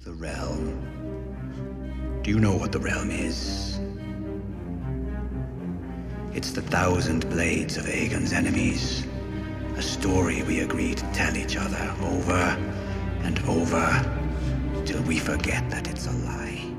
The realm. Do you know what the realm is? It's the 1,000 blades of Aegon's enemies. A story we agree to tell each other over and over till we forget that it's a lie.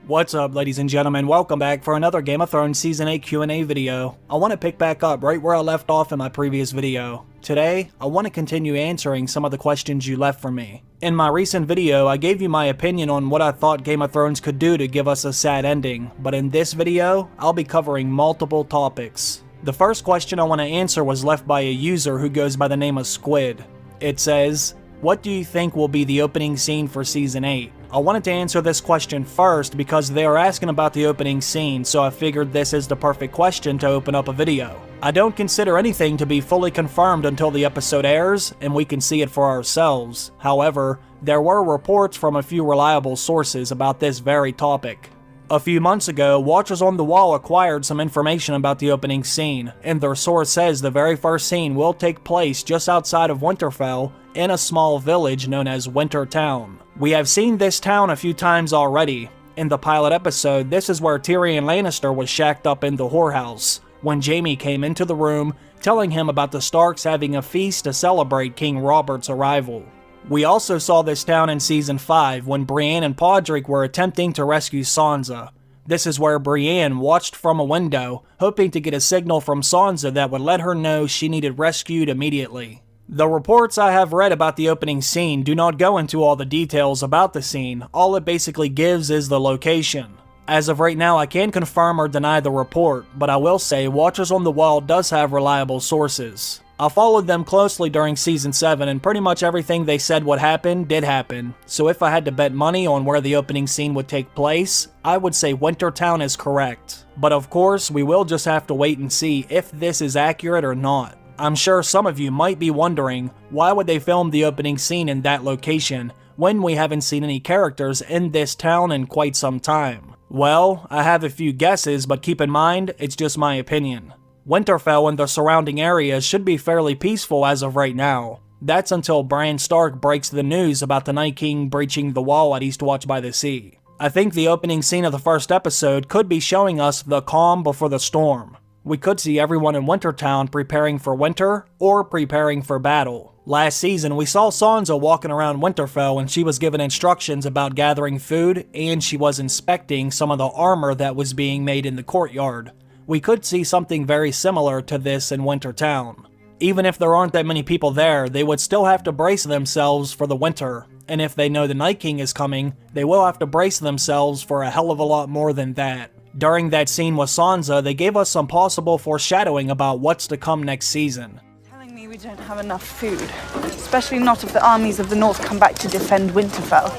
What's up, ladies and gentlemen? Welcome back for another Game of Thrones Season 8 Q&A video. I want to pick back up right where I left off in my previous video. Today, I want to continue answering some of the questions you left for me. In my recent video, I gave you my opinion on what I thought Game of Thrones could do to give us a sad ending, but in this video, I'll be covering multiple topics. The first question I want to answer was left by a user who goes by the name of Squid. It says, what do you think will be the opening scene for Season 8? I wanted to answer this question first because they are asking about the opening scene, so I figured this is the perfect question to open up a video. I don't consider anything to be fully confirmed until the episode airs and we can see it for ourselves. However, there were reports from a few reliable sources about this very topic. A few months ago, Watchers on the Wall acquired some information about the opening scene, and their source says the very first scene will take place just outside of Winterfell in a small village known as Winter Town. We have seen this town a few times already. In the pilot episode, this is where Tyrion Lannister was shacked up in the whorehouse, when Jaime came into the room telling him about the Starks having a feast to celebrate King Robert's arrival. We also saw this town in Season 5 when Brienne and Podrick were attempting to rescue Sansa. This is where Brienne watched from a window, hoping to get a signal from Sansa that would let her know she needed rescued immediately. The reports I have read about the opening scene do not go into all the details about the scene. All it basically gives is the location. As of right now, I can't confirm or deny the report, but I will say Watchers on the Wall does have reliable sources. I followed them closely during Season 7 and pretty much everything they said would happen did happen, so if I had to bet money on where the opening scene would take place, I would say Wintertown is correct. But of course, we will just have to wait and see if this is accurate or not. I'm sure some of you might be wondering, why would they film the opening scene in that location when we haven't seen any characters in this town in quite some time? Well, I have a few guesses, but keep in mind, it's just my opinion. Winterfell and the surrounding areas should be fairly peaceful as of right now. That's until Bran Stark breaks the news about the Night King breaching the wall at Eastwatch by the Sea. I think the opening scene of the first episode could be showing us the calm before the storm. We could see everyone in Wintertown preparing for winter or preparing for battle. Last season, we saw Sansa walking around Winterfell and she was given instructions about gathering food and she was inspecting some of the armor that was being made in the courtyard. We could see something very similar to this in Wintertown. Even if there aren't that many people there, they would still have to brace themselves for the winter. And if they know the Night King is coming, they will have to brace themselves for a hell of a lot more than that. During that scene with Sansa, they gave us some possible foreshadowing about what's to come next season. Telling me we don't have enough food, especially not if the armies of the north come back to defend Winterfell.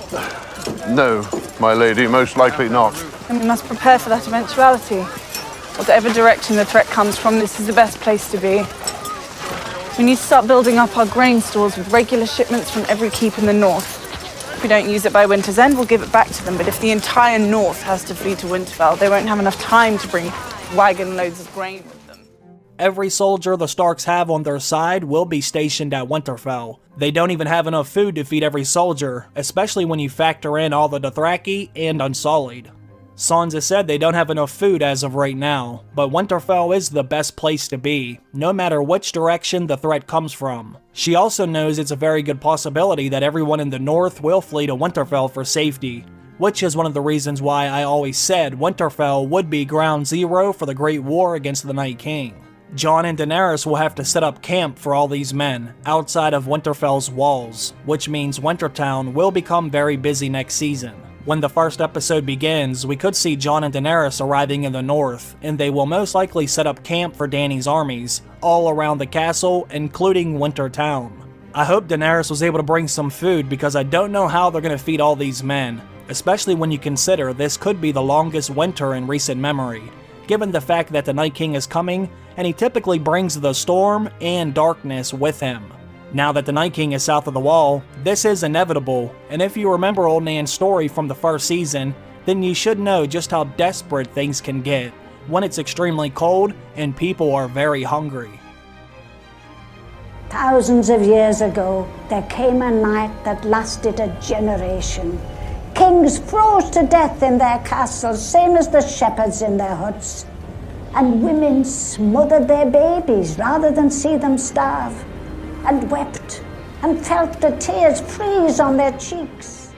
No, my lady, most likely not. And we must prepare for that eventuality. Whatever direction the threat comes from, this is the best place to be. We need to start building up our grain stores with regular shipments from every keep in the north. If we don't use it by winter's end, we'll give it back to them, but if the entire north has to flee to Winterfell, they won't have enough time to bring wagon loads of grain with them. Every soldier the Starks have on their side will be stationed at Winterfell. They don't even have enough food to feed every soldier, especially when you factor in all the Dothraki and Unsullied. Sansa said they don't have enough food as of right now, but Winterfell is the best place to be, no matter which direction the threat comes from. She also knows it's a very good possibility that everyone in the north will flee to Winterfell for safety, which is one of the reasons why I always said Winterfell would be ground zero for the Great War against the Night King. Jon and Daenerys will have to set up camp for all these men, outside of Winterfell's walls, which means Wintertown will become very busy next season. When the first episode begins, we could see Jon and Daenerys arriving in the north, and they will most likely set up camp for Dany's armies, all around the castle, including Wintertown. I hope Daenerys was able to bring some food because I don't know how they're going to feed all these men, especially when you consider this could be the longest winter in recent memory, given the fact that the Night King is coming, and he typically brings the storm and darkness with him. Now that the Night King is south of the wall, this is inevitable, and if you remember Old Nan's story from the first season, then you should know just how desperate things can get when it's extremely cold and people are very hungry. Thousands of years ago, there came a night that lasted a generation. Kings froze to death in their castles, same as the shepherds in their huts. And women smothered their babies rather than see them starve, and wept, and felt the tears freeze on their cheeks.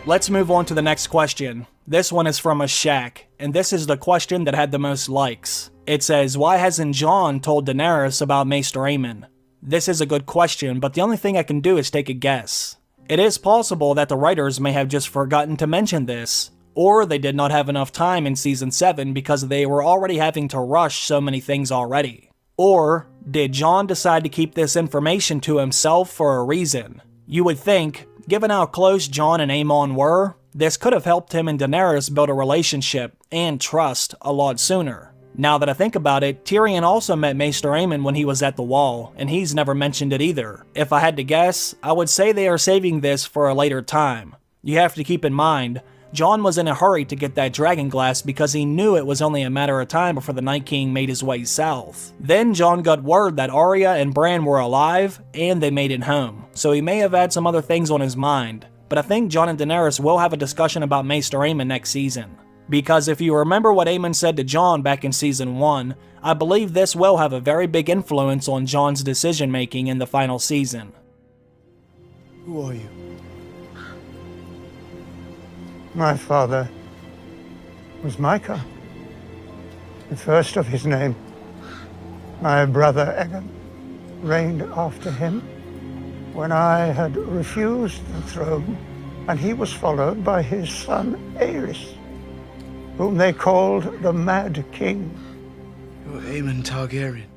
Let's move on to the next question. This one is from a Shaq, and this is the question that had the most likes. It says, why hasn't Jon told Daenerys about Maester Aemon? This is a good question, but the only thing I can do is take a guess. It is possible that the writers may have just forgotten to mention this, or they did not have enough time in Season 7 because they were already having to rush so many things already. Or did Jon decide to keep this information to himself for a reason? You would think, given how close Jon and Aemon were, this could have helped him and Daenerys build a relationship and trust a lot sooner. Now that I think about it, Tyrion also met Maester Aemon when he was at the Wall, and he's never mentioned it either. If I had to guess, I would say they are saving this for a later time. You have to keep in mind, Jon was in a hurry to get that dragon glass because he knew it was only a matter of time before the Night King made his way south. Then Jon got word that Arya and Bran were alive, and they made it home, so he may have had some other things on his mind. But I think Jon and Daenerys will have a discussion about Maester Aemon next season. Because if you remember what Aemon said to Jon back in Season 1, I believe this will have a very big influence on Jon's decision making in the final season. Who are you? My father was Micah, the first of his name. My brother Aegon reigned after him when I had refused the throne, and he was followed by his son Aerys, whom they called the Mad King. You're Aemon Targaryen.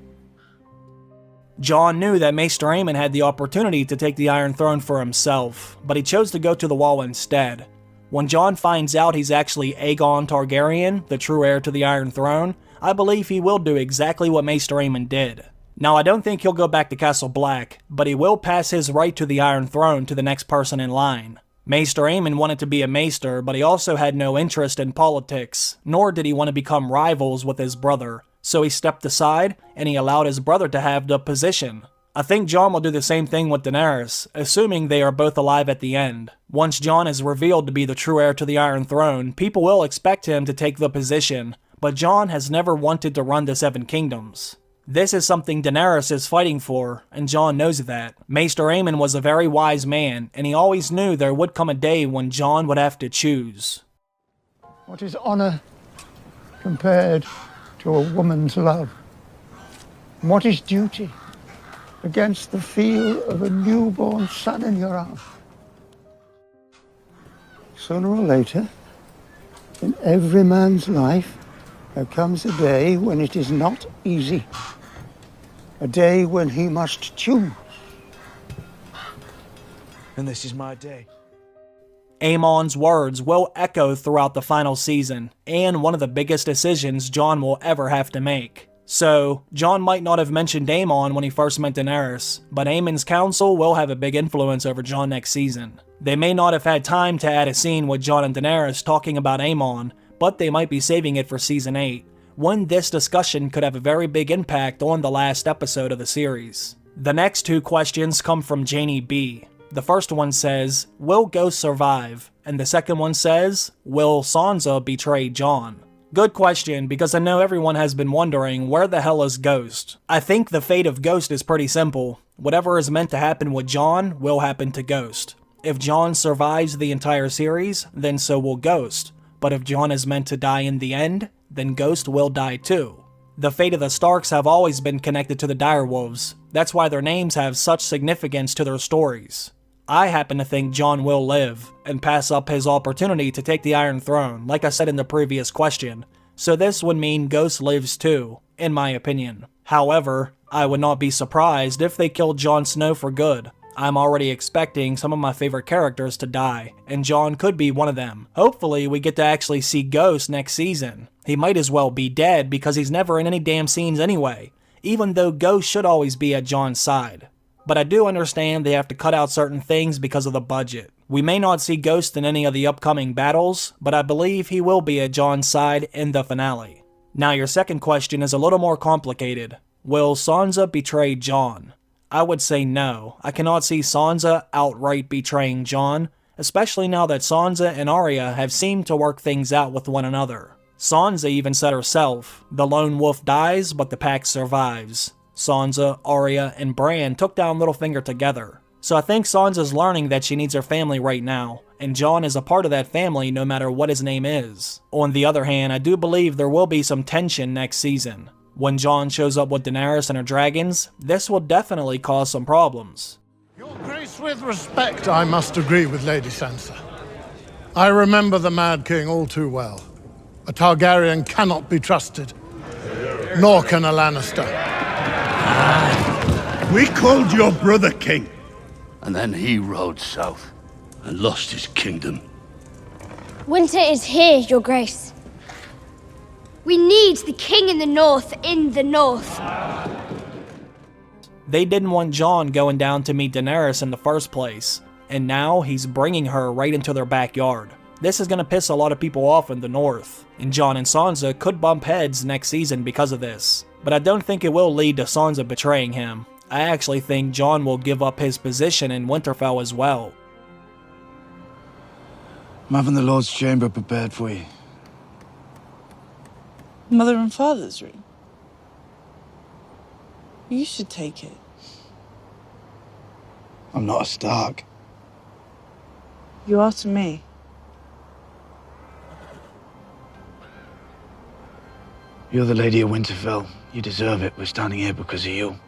Jon knew that Maester Aemon had the opportunity to take the Iron Throne for himself, but he chose to go to the Wall instead. When Jon finds out he's actually Aegon Targaryen, the true heir to the Iron Throne, I believe he will do exactly what Maester Aemon did. Now, I don't think he'll go back to Castle Black, but he will pass his right to the Iron Throne to the next person in line. Maester Aemon wanted to be a maester, but he also had no interest in politics, nor did he want to become rivals with his brother, so he stepped aside and he allowed his brother to have the position. I think Jon will do the same thing with Daenerys, assuming they are both alive at the end. Once Jon is revealed to be the true heir to the Iron Throne, people will expect him to take the position, but Jon has never wanted to run the Seven Kingdoms. This is something Daenerys is fighting for, and Jon knows that. Maester Aemon was a very wise man, and he always knew there would come a day when Jon would have to choose. What is honor compared to a woman's love? And what is duty against the feel of a newborn son in your arms? Sooner or later, in every man's life, there comes a day when it is not easy. A day when he must choose. And this is my day. Aemon's words will echo throughout the final season, and one of the biggest decisions Jon will ever have to make. So, Jon might not have mentioned Aemon when he first met Daenerys, but Aemon's counsel will have a big influence over Jon next season. They may not have had time to add a scene with Jon and Daenerys talking about Aemon, but they might be saving it for Season 8, when this discussion could have a very big impact on the last episode of the series. The next two questions come from Janie B. The first one says, will Ghost survive? And the second one says, will Sansa betray Jon? Good question, because I know everyone has been wondering, where the hell is Ghost? I think the fate of Ghost is pretty simple. Whatever is meant to happen with Jon will happen to Ghost. If Jon survives the entire series, then so will Ghost. But if Jon is meant to die in the end, then Ghost will die too. The fate of the Starks have always been connected to the direwolves. That's why their names have such significance to their stories. I happen to think Jon will live, and pass up his opportunity to take the Iron Throne, like I said in the previous question, so this would mean Ghost lives too, in my opinion. However, I would not be surprised if they killed Jon Snow for good. I'm already expecting some of my favorite characters to die, and Jon could be one of them. Hopefully, we get to actually see Ghost next season. He might as well be dead because he's never in any damn scenes anyway, even though Ghost should always be at Jon's side. But I do understand they have to cut out certain things because of the budget. We may not see Ghost in any of the upcoming battles, but I believe he will be at Jon's side in the finale. Now your second question is a little more complicated. Will Sansa betray Jon? I would say no. I cannot see Sansa outright betraying Jon, especially now that Sansa and Arya have seemed to work things out with one another. Sansa even said herself, the lone wolf dies, but the pack survives. Sansa, Arya, and Bran took down Littlefinger together. So I think Sansa's learning that she needs her family right now, and Jon is a part of that family no matter what his name is. On the other hand, I do believe there will be some tension next season. When Jon shows up with Daenerys and her dragons, this will definitely cause some problems. Your Grace, with respect, I must agree with Lady Sansa. I remember the Mad King all too well. A Targaryen cannot be trusted, nor can a Lannister. We called your brother king. And then he rode south and lost his kingdom. Winter is here, Your Grace. We need the king in the north in the north. They didn't want Jon going down to meet Daenerys in the first place, and now he's bringing her right into their backyard. This is going to piss a lot of people off in the north, and Jon and Sansa could bump heads next season because of this. But I don't think it will lead to Sansa betraying him. I actually think Jon will give up his position in Winterfell as well. I'm having the Lord's chamber prepared for you. Mother and father's ring. You should take it. I'm not a Stark. You are to me. You're the Lady of Winterfell. You deserve it. We're standing here because of you.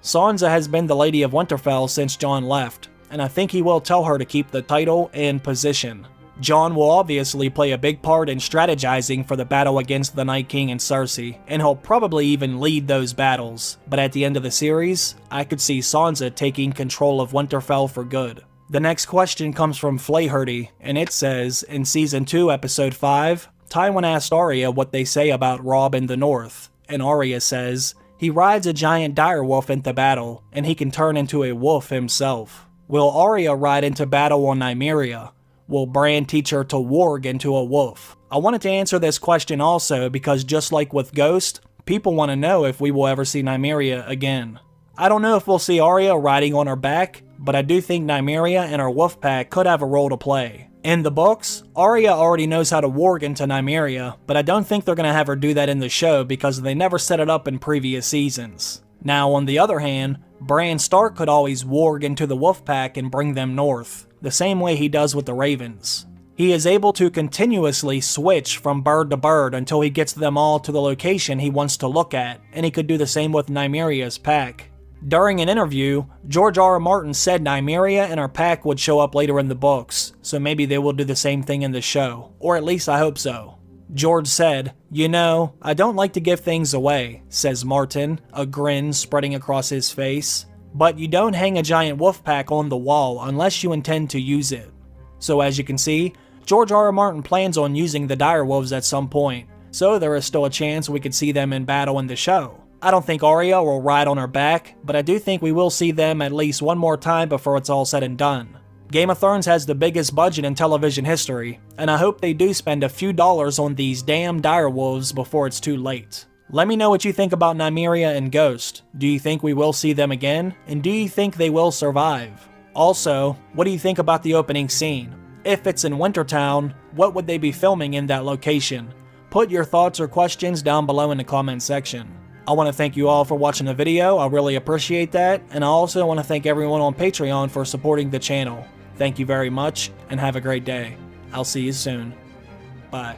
Sansa has been the Lady of Winterfell since Jon left, and I think he will tell her to keep the title and position. Jon will obviously play a big part in strategizing for the battle against the Night King and Cersei, and he'll probably even lead those battles, but at the end of the series, I could see Sansa taking control of Winterfell for good. The next question comes from Flaherty, and it says, in Season 2, Episode 5, Tywin asked Arya what they say about Robb in the North, and Arya says, he rides a giant direwolf into battle, and he can turn into a wolf himself. Will Arya ride into battle on Nymeria? Will Bran teach her to warg into a wolf? I wanted to answer this question also because just like with Ghost, people want to know if we will ever see Nymeria again. I don't know if we'll see Arya riding on her back, but I do think Nymeria and her wolf pack could have a role to play. In the books, Arya already knows how to warg into Nymeria, but I don't think they're going to have her do that in the show because they never set it up in previous seasons. Now, on the other hand, Bran Stark could always warg into the wolf pack and bring them north, the same way he does with the Ravens. He is able to continuously switch from bird to bird until he gets them all to the location he wants to look at, and he could do the same with Nymeria's pack. During an interview, George R.R. Martin said Nymeria and her pack would show up later in the books, so maybe they will do the same thing in the show, or at least I hope so. George said, "You know, I don't like to give things away," says Martin, a grin spreading across his face. "But you don't hang a giant wolf pack on the wall unless you intend to use it." So as you can see, George R.R. Martin plans on using the direwolves at some point, so there is still a chance we could see them in battle in the show. I don't think Arya will ride on her back, but I do think we will see them at least one more time before it's all said and done. Game of Thrones has the biggest budget in television history, and I hope they do spend a few dollars on these damn direwolves before it's too late. Let me know what you think about Nymeria and Ghost. Do you think we will see them again? And do you think they will survive? Also, what do you think about the opening scene? If it's in Wintertown, what would they be filming in that location? Put your thoughts or questions down below in the comment section. I want to thank you all for watching the video, I really appreciate that, and I also want to thank everyone on Patreon for supporting the channel. Thank you very much, and have a great day. I'll see you soon. Bye.